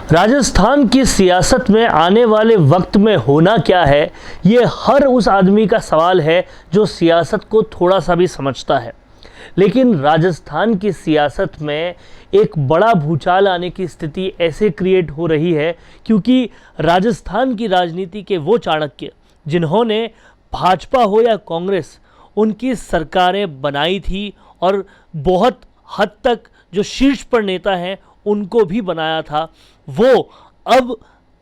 राजस्थान की सियासत में आने वाले वक्त में होना क्या है, ये हर उस आदमी का सवाल है जो सियासत को थोड़ा सा भी समझता है। लेकिन राजस्थान की सियासत में एक बड़ा भूचाल आने की स्थिति ऐसे क्रिएट हो रही है क्योंकि राजस्थान की राजनीति के वो चाणक्य जिन्होंने भाजपा हो या कांग्रेस उनकी सरकारें बनाई थी और बहुत हद तक जो शीर्ष पर नेता हैं उनको भी बनाया था, वो अब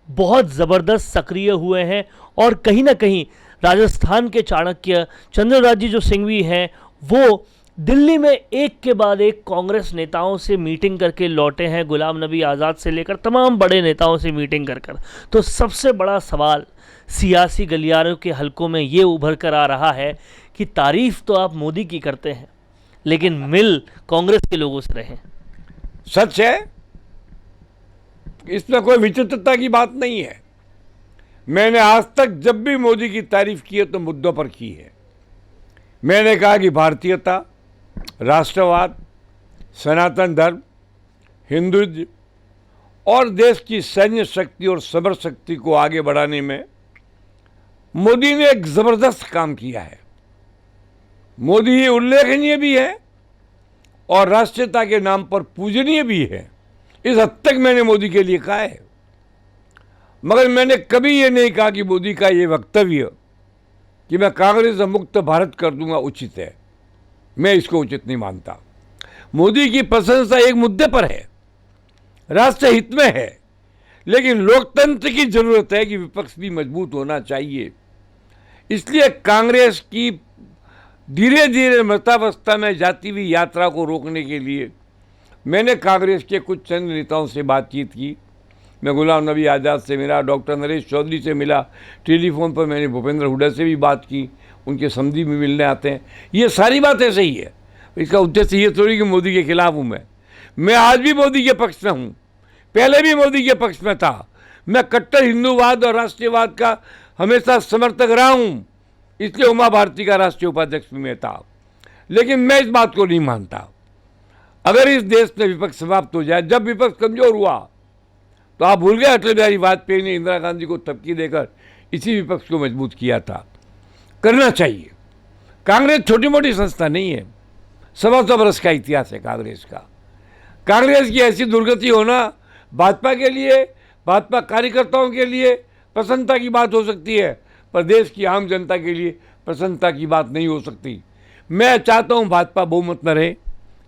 बहुत ज़बरदस्त सक्रिय हुए हैं और कहीं ना कहीं राजस्थान के चाणक्य चंद्रराज जो सिंघवी हैं वो दिल्ली में एक के बाद एक कांग्रेस नेताओं से मीटिंग करके लौटे हैं, गुलाम नबी आज़ाद से लेकर तमाम बड़े नेताओं से मीटिंग कर कर। तो सबसे बड़ा सवाल सियासी गलियारों के हलकों में ये उभर कर आ रहा है कि तारीफ तो आप मोदी की करते हैं लेकिन मिल कांग्रेस के लोगों से रहे। सच है, इसमें कोई विचित्रता की बात नहीं है। मैंने आज तक जब भी मोदी की तारीफ की है तो मुद्दों पर की है। मैंने कहा कि भारतीयता, राष्ट्रवाद, सनातन धर्म, हिंदुत्व और देश की सैन्य शक्ति और समर शक्ति को आगे बढ़ाने में मोदी ने एक जबरदस्त काम किया है। मोदी उल्लेखनीय भी है और राष्ट्रीयता के नाम पर पूजनीय भी है। इस हद तक मैंने मोदी के लिए कहा है, मगर मैंने कभी ये नहीं कहा कि मोदी का ये वक्तव्य कि मैं कांग्रेस से मुक्त भारत कर दूंगा उचित है। मैं इसको उचित नहीं मानता। मोदी की प्रशंसा एक मुद्दे पर है, राष्ट्र हित में है, लेकिन लोकतंत्र की जरूरत है कि विपक्ष भी मजबूत होना चाहिए। इसलिए कांग्रेस की धीरे धीरे मृतावस्था में जाती हुई यात्रा को रोकने के लिए मैंने कांग्रेस के कुछ चंद नेताओं से बातचीत की। मैं गुलाम नबी आज़ाद से मिला, डॉक्टर नरेश चौधरी से मिला, टेलीफोन पर मैंने भूपेंद्र हुड्डा से भी बात की, उनके समधी भी मिलने आते हैं। ये सारी बातें सही है। इसका उद्देश्य ये थोड़ी कि मोदी के खिलाफ हूँ। मैं आज भी मोदी के पक्ष में हूँ, पहले भी मोदी के पक्ष में था। मैं कट्टर हिंदूवाद और राष्ट्रीयवाद का हमेशा समर्थक रहा हूँ, इसलिए उमा भारती का राष्ट्रीय उपाध्यक्ष भी मैं था। लेकिन मैं इस बात को नहीं मानता, अगर इस देश में विपक्ष समाप्त हो जाए, जब विपक्ष कमजोर हुआ तो आप भूल गए अटल बिहारी वाजपेयी ने इंदिरा गांधी को थपकी देकर इसी विपक्ष को मजबूत किया था। करना चाहिए। कांग्रेस छोटी मोटी संस्था नहीं है, 125 वर्ष का इतिहास है कांग्रेस का। कांग्रेस की ऐसी दुर्गति होना भाजपा के लिए, भाजपा कार्यकर्ताओं के लिए प्रसन्नता की बात हो सकती है, पर देश की आम जनता के लिए प्रसन्नता की बात नहीं हो सकती। मैं चाहता हूँ भाजपा बहुमत में रहे,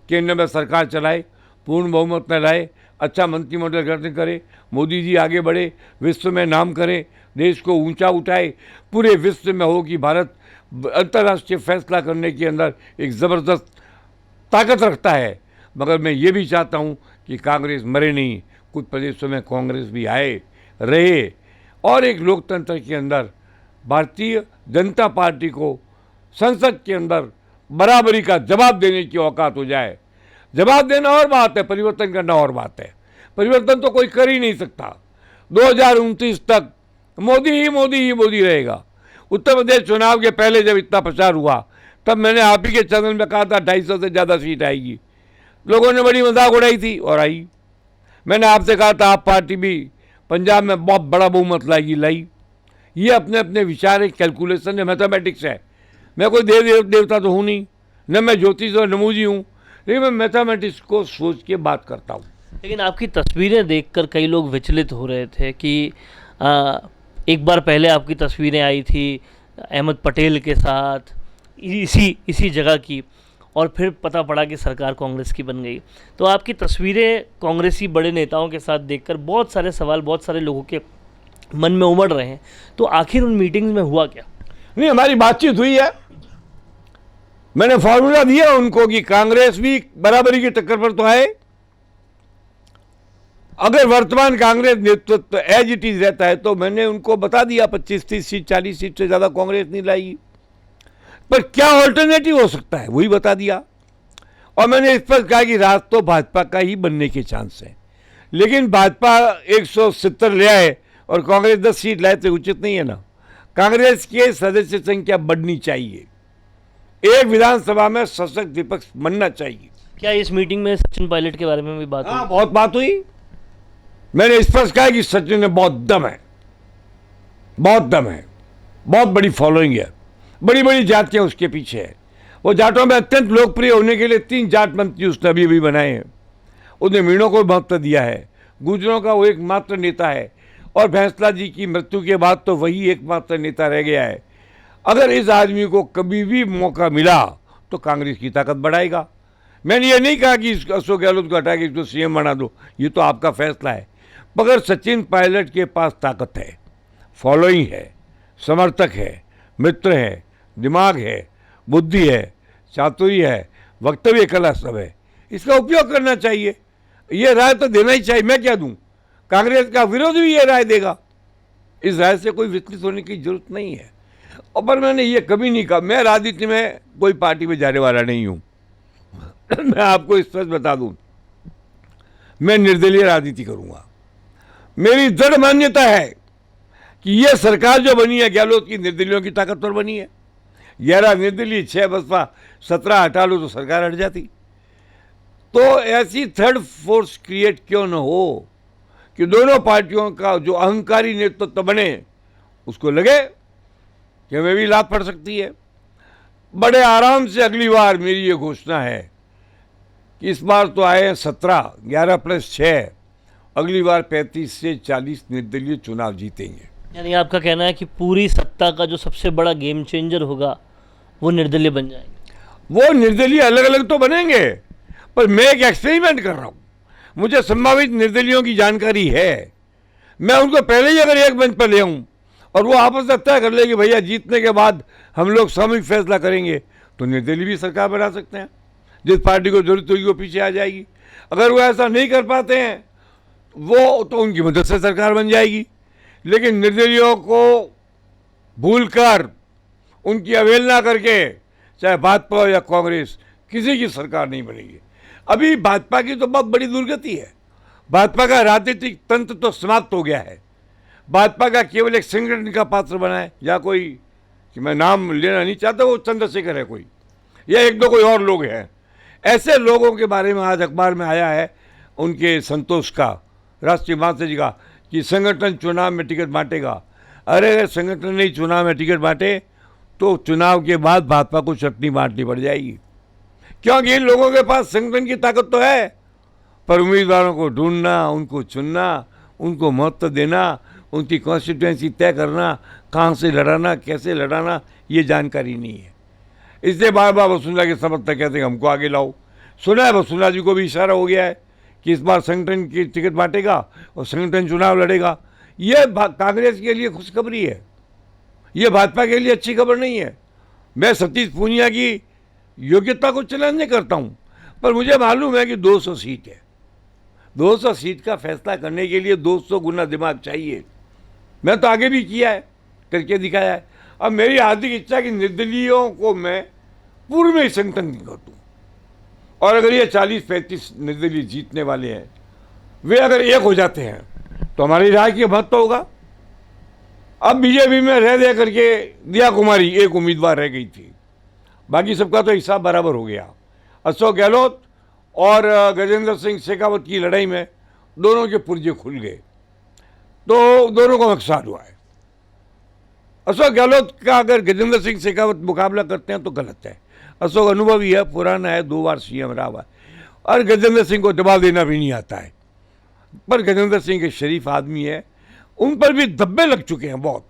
केंद्र में सरकार चलाए, पूर्ण बहुमत में लाए, अच्छा मंत्रिमंडल गठन करे, मोदी जी आगे बढ़े, विश्व में नाम करें, देश को ऊंचा उठाए, पूरे विश्व में हो कि भारत अंतर्राष्ट्रीय फैसला करने के अंदर एक ज़बरदस्त ताकत रखता है। मगर मैं ये भी चाहता हूँ कि कांग्रेस मरे नहीं, कुछ प्रदेशों में कांग्रेस भी आए, रहे और एक लोकतंत्र के अंदर भारतीय जनता पार्टी को संसद के अंदर बराबरी का जवाब देने की औकात हो जाए। जवाब देना और बात है, परिवर्तन करना और बात है। परिवर्तन तो कोई कर ही नहीं सकता। 2029 तक मोदी ही मोदी ही मोदी रहेगा। उत्तर प्रदेश चुनाव के पहले जब इतना प्रचार हुआ तब मैंने आप ही के चैनल में कहा था 250 से ज़्यादा सीट आएगी। लोगों ने बड़ी मजाक उड़ाई थी और आई। मैंने आपसे कहा था आप पार्टी भी पंजाब में बहुत बड़ा बहुमत लाएगी, लाई। ये अपने अपने विचार है, कैलकुलेशन है, मैथमेटिक्स है। मैं कोई देवता तो हूँ नहीं, न मैं ज्योतिष और नमूजी हूँ, लेकिन मैं मैथमेटिक्स को सोच के बात करता हूँ। लेकिन आपकी तस्वीरें देखकर कई लोग विचलित हो रहे थे कि एक बार पहले आपकी तस्वीरें आई थी अहमद पटेल के साथ इसी जगह की, और फिर पता पड़ा कि सरकार कांग्रेस की बन गई। तो आपकी तस्वीरें कांग्रेसी बड़े नेताओं के साथ देखकर बहुत सारे सवाल बहुत सारे लोगों के मन में उमड़ रहे हैं। तो आखिर उन मीटिंग्स में हुआ क्या? नहीं, हमारी बातचीत हुई है। मैंने फॉर्मूला दिया उनको कि कांग्रेस भी बराबरी की टक्कर पर तो आए। अगर वर्तमान कांग्रेस नेतृत्व एज इट इज रहता है तो मैंने उनको बता दिया 25-30 सीट 40 सीट से ज़्यादा कांग्रेस नहीं लाएगी, पर क्या ऑल्टरनेटिव हो सकता है वही बता दिया। और मैंने इस पर कहा कि राज तो भाजपा का ही बनने के चांस है, लेकिन भाजपा 170 ले आए और कांग्रेस 10 सीट लाए तो उचित नहीं है ना। कांग्रेस के सदस्य संख्या बढ़नी चाहिए, एक विधानसभा में सशक्त विपक्ष बनना चाहिए। क्या इस मीटिंग में सचिन पायलट के बारे में भी बात हुई? हाँ, बहुत बात हुई। मैंने स्पष्ट कहा कि सचिन में बहुत दम है, बहुत दम है, बहुत बड़ी फॉलोइंग है, बड़ी बड़ी जातियां उसके पीछे है। वो जाटों में अत्यंत लोकप्रिय होने के लिए 3 जाट मंत्री उसने अभी बनाए हैं। उसने मीणों को महत्व दिया है, गुर्जरों का वो एकमात्र नेता है, और भैंसला जी की मृत्यु के बाद तो वही एकमात्र नेता रह गया है। अगर इस आदमी को कभी भी मौका मिला तो कांग्रेस की ताकत बढ़ाएगा। मैंने ये नहीं कहा कि अशोक गहलोत को हटा के इसको सीएम बना दो, ये तो आपका फैसला है। मगर सचिन पायलट के पास ताकत है, फॉलोइंग है, समर्थक है, मित्र है, दिमाग है, बुद्धि है, चातुर्य है, वक्तव्य कला सब है। इसका उपयोग करना चाहिए। ये राय तो देना ही चाहिए। मैं क्या दूं? कांग्रेस का विरोधी भी ये राय देगा। इस राय से कोई विचलित होने की जरूरत नहीं है। और पर मैंने ये कभी नहीं कहा मैं राजनीति में कोई पार्टी में जाने वाला नहीं हूं। मैं आपको स्पष्ट बता दूं, मैं निर्दलीय राजनीति करूंगा। मेरी दृढ़ मान्यता है कि यह सरकार जो बनी है गहलोत की निर्दलियों की ताकत पर बनी है। 11 निर्दलीय, 6 बसपा, 17 हटा लो तो सरकार हट जाती। तो ऐसी थर्ड फोर्स क्रिएट क्यों न हो कि दोनों पार्टियों का जो अहंकारी नेतृत्व बने, उसको लगे कि हमें भी लाभ पड़ सकती है। बड़े आराम से अगली बार मेरी ये घोषणा है कि इस बार तो आए हैं 17, 11 + 6, अगली बार 35 से 40 निर्दलीय चुनाव जीतेंगे। यानी आपका कहना है कि पूरी सत्ता का जो सबसे बड़ा गेम चेंजर होगा वो निर्दलीय बन जाएंगे। वो निर्दलीय अलग अलग तो बनेंगे, पर मैं एक एक्सपेरिमेंट कर रहा हूँ। मुझे संभावित निर्दलियों की जानकारी है। मैं उनको पहले ही अगर एक मंच पर ले आऊँ और वो आपस में तय कर ले कि भैया जीतने के बाद हम लोग सामूहिक फैसला करेंगे, तो निर्दलीय भी सरकार बना सकते हैं। जिस पार्टी को जरूरत होगी वो पीछे आ जाएगी। अगर वो ऐसा नहीं कर पाते हैं वो तो उनकी मदद से सरकार बन जाएगी। लेकिन निर्दलियों को भूलकर, उनकी अवहेलना करके, चाहे भाजपा या कांग्रेस, किसी की सरकार नहीं बनेगी। अभी भाजपा की तो बहुत बड़ी दुर्गति है। भाजपा का राजनीतिक तंत्र तो समाप्त हो गया है। भाजपा का केवल एक संगठन का पात्र बना है, या कोई, कि मैं नाम लेना नहीं चाहता, वो चंद्रशेखर है कोई, या एक दो कोई और लोग हैं। ऐसे लोगों के बारे में आज अखबार में आया है, उनके संतोष का, राष्ट्रीय महासचिव जी का, कि संगठन चुनाव में टिकट बांटेगा। अरे अगर संगठन नहीं चुनाव में टिकट बांटे तो चुनाव के बाद भाजपा को चटनी बांटनी पड़ जाएगी, क्योंकि इन लोगों के पास संगठन की ताकत तो है, पर उम्मीदवारों को ढूंढना, उनको चुनना, उनको महत्व देना, उनकी कॉन्स्टिट्यूएंसी तय करना, कहाँ से लड़ाना, कैसे लड़ाना, ये जानकारी नहीं है। इसलिए बार बार वसुंधरा के समर्थक कहते हैं हमको आगे लाओ। सुना है वसुंधरा जी को भी इशारा हो गया है कि इस बार संगठन की टिकट बांटेगा और संगठन चुनाव लड़ेगा। यह कांग्रेस के लिए खुशखबरी है, यह भाजपा के लिए अच्छी खबर नहीं है। मैं सतीश पूनिया की योग्यता को चैलेंज नहीं करता हूँ, पर मुझे मालूम है कि 200 सीट है। 200 सीट का फैसला करने के लिए 200 गुना दिमाग चाहिए। मैं तो आगे भी किया है, करके दिखाया है। अब मेरी हार्दिक इच्छा कि निर्दलीयों को मैं पूर्व में ही संगठन कर दूँ, और अगर ये 40-35 निर्दलीय जीतने वाले हैं, वे अगर एक हो जाते हैं तो हमारी राय की महत्व होगा। अब बीजेपी में रह करके दिया कुमारी एक उम्मीदवार रह गई थी, बाकी सबका तो हिसाब बराबर हो गया। अशोक गहलोत और गजेंद्र सिंह शेखावत की लड़ाई में दोनों के पुर्जे खुल गए, तो दोनों को नुकसान हुआ है। अशोक गहलोत का अगर गजेंद्र सिंह शेखावत मुकाबला करते हैं तो गलत है। अशोक अनुभवी है, पुराना है, 2 बार सीएम रहा हुआ है, और गजेंद्र सिंह को दबा देना भी नहीं आता है। पर गजेंद्र सिंह के शरीफ आदमी है, उन पर भी धब्बे लग चुके हैं, बहुत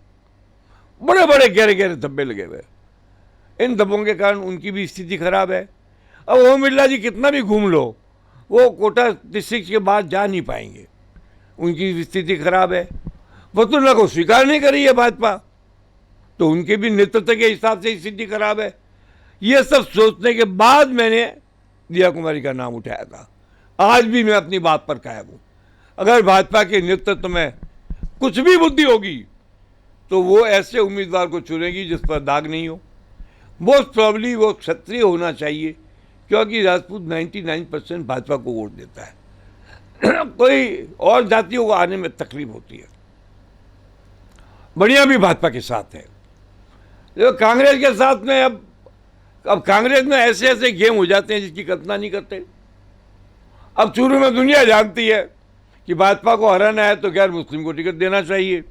बड़े बड़े गहरे गहरे धब्बे लगे हुए। इन धब्बों के कारण उनकी भी स्थिति खराब है। अब ओम बिरला जी कितना भी घूम लो, वो कोटा डिस्ट्रिक्ट के बाद जा नहीं पाएंगे, उनकी स्थिति खराब है। वसुंधरा को स्वीकार नहीं करी है भाजपा, तो उनके भी नेतृत्व के हिसाब से स्थिति खराब है। ये सब सोचने के बाद मैंने दिया कुमारी का नाम उठाया था। आज भी मैं अपनी बात पर कायम हूँ। अगर भाजपा के नेतृत्व में कुछ भी बुद्धि होगी तो वो ऐसे उम्मीदवार को चुनेगी जिस पर दाग नहीं हो। मोस्ट प्रॉब्ली वो क्षत्रिय होना चाहिए, क्योंकि राजपूत 99% भाजपा को वोट देता है। कोई और जातियों को आने में तकलीफ होती है। बढ़िया भी भाजपा के साथ है, जो कांग्रेस के साथ में अब कांग्रेस में ऐसे ऐसे गेम हो जाते हैं जिसकी कल्पना नहीं करते। अब शुरू में दुनिया जानती है कि भाजपा को हराना है तो गैर मुस्लिम को टिकट देना चाहिए,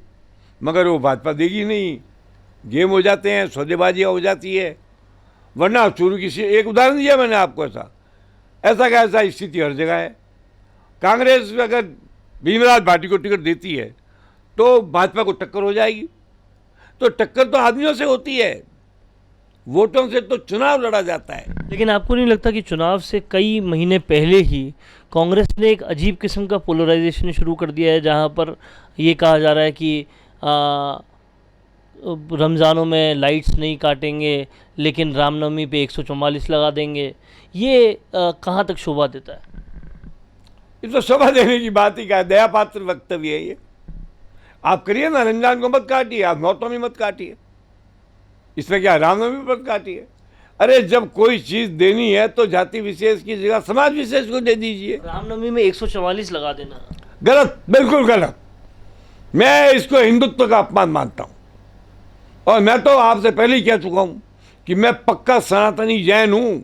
मगर वो भाजपा देगी नहीं, गेम हो जाते हैं, सौदेबाजियाँ हो जाती है। वरना शुरू की एक उदाहरण दिया मैंने आपको, ऐसा स्थिति हर जगह है। कांग्रेस अगर भीमराव भाटी को टिकट देती है तो भाजपा को टक्कर हो जाएगी। तो टक्कर तो आदमियों से होती है, वोटों से तो चुनाव लड़ा जाता है। लेकिन आपको नहीं लगता कि चुनाव से कई महीने पहले ही कांग्रेस ने एक अजीब किस्म का पोलराइजेशन शुरू कर दिया है, जहां पर ये कहा जा रहा है कि रमज़ानों में लाइट्स नहीं काटेंगे लेकिन रामनवमी पे 144 लगा देंगे। ये कहाँ तक शोभा देता है? ये तो शोभा देने की बात ही क्या है, दया पात्र वक्तव्य है ये। आप करिए ना, रमजान को मत काटिए, आप नौतमी मत काटिए, इसमें क्या रामनवमी मत काटिए। अरे जब कोई चीज देनी है तो जाति विशेष की जगह समाज विशेष को दे दीजिए। रामनवमी में 144 लगा देना गलत, बिल्कुल गलत। मैं इसको हिंदुत्व का अपमान मानता हूं, और मैं तो आपसे पहले ही कह चुका हूं कि मैं पक्का सनातनी जैन हूं।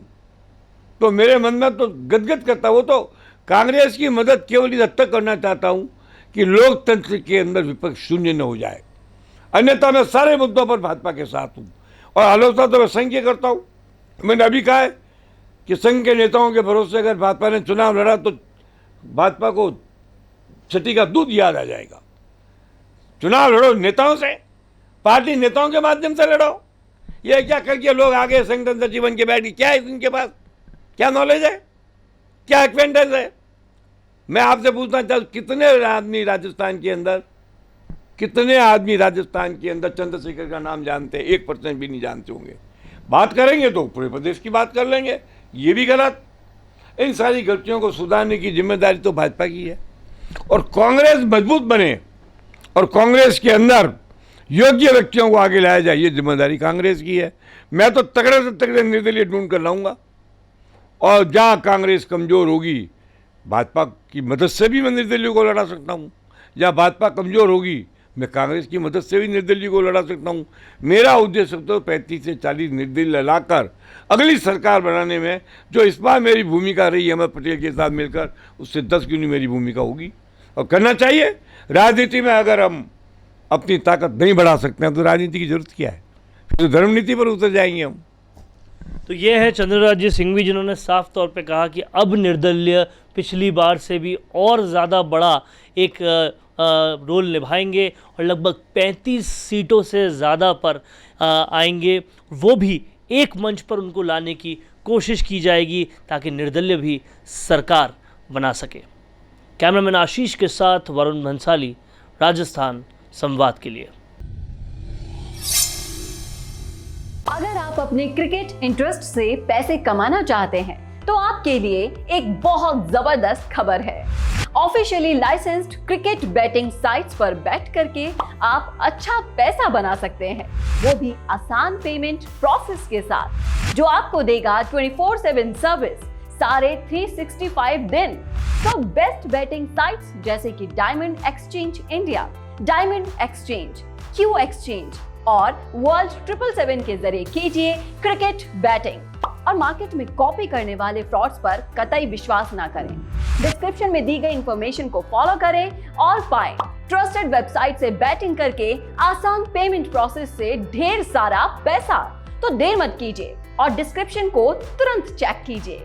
तो मेरे मन में तो गदगद करता, वो तो कांग्रेस की मदद केवल इस हद तक करना चाहता हूं कि लोकतंत्र के अंदर विपक्ष शून्य न हो जाए, अन्यथा मैं सारे मुद्दों पर भाजपा के साथ हूं। और आलोचना तो मैं संघ की करता हूं। मैंने अभी कहा है कि संघ के नेताओं के भरोसे अगर भाजपा ने चुनाव लड़ा तो भाजपा को छठी का दूध याद आ जाएगा। चुनाव लड़ो नेताओं से, पार्टी नेताओं के माध्यम से लड़ो। ये क्या करके लोग आगे संगठन सचिव बन के बैठ गए, क्या है इनके पास, क्या नॉलेज है, क्या एक्वेंटेंस है? मैं आपसे पूछना चाहता हूं, कितने आदमी राजस्थान के अंदर चंद्रशेखर का नाम जानते हैं? 1% भी नहीं जानते होंगे। बात करेंगे तो पूरे प्रदेश की बात कर लेंगे, ये भी गलत। इन सारी गलतियों को सुधारने की जिम्मेदारी तो भाजपा की है, और कांग्रेस मजबूत बने और कांग्रेस के अंदर योग्य व्यक्तियों को आगे लाया जाए, ये जिम्मेदारी कांग्रेस की है। मैं तो तगड़े से तगड़े निर्दलीय ढूंढ कर लाऊंगा, और जहां कांग्रेस कमजोर होगी भाजपा की मदद से भी मैं निर्दलीय को लड़ा सकता हूं, जहां भाजपा कमजोर होगी मैं कांग्रेस की मदद से भी निर्दलीय को लड़ा सकता हूं। मेरा उद्देश्य तो 35 से 40 निर्दलीय लाकर अगली सरकार बनाने में, जो इस बार मेरी भूमिका रही अहमद पटेल के साथ मिलकर, उससे 10 गुनी मेरी भूमिका होगी, और करना चाहिए। राजनीति में अगर हम अपनी ताकत नहीं बढ़ा सकते हैं तो राजनीति की जरूरत क्या है? फिर तो धर्म नीति पर उतर जाएंगे हम। तो ये है चंद्रराज्य सिंघवी, जिन्होंने साफ तौर पे कहा कि अब निर्दलीय पिछली बार से भी और ज़्यादा बड़ा एक रोल निभाएंगे और लगभग 35 सीटों से ज़्यादा पर आएंगे। वो भी एक मंच पर उनको लाने की कोशिश की जाएगी ताकि निर्दलीय भी सरकार बना सके। कैमरामैन आशीष के साथ वरुण भंसाली, राजस्थान संवाद के लिए। अगर आप अपने क्रिकेट इंटरेस्ट से पैसे कमाना चाहते हैं तो आपके लिए एक बहुत जबरदस्त खबर है। Officially licensed cricket betting sites पर बेट करके आप अच्छा पैसा बना सकते हैं, वो भी आसान पेमेंट प्रोसेस के साथ, जो आपको देगा 24/7 सर्विस सारे 365 दिन। तो बेस्ट बेटिंग साइट्स जैसे कि diamond exchange India, diamond exchange, Q exchange और वर्ल्ड 777 के जरिए कीजिए क्रिकेट बैटिंग, और मार्केट में कॉपी करने वाले फ्रॉड्स पर कतई विश्वास ना करें। डिस्क्रिप्शन में दी गई इंफॉर्मेशन को फॉलो करें और पाएं ट्रस्टेड वेबसाइट से बैटिंग करके आसान पेमेंट प्रोसेस से ढेर सारा पैसा। तो देर मत कीजिए और डिस्क्रिप्शन को तुरंत चेक कीजिए।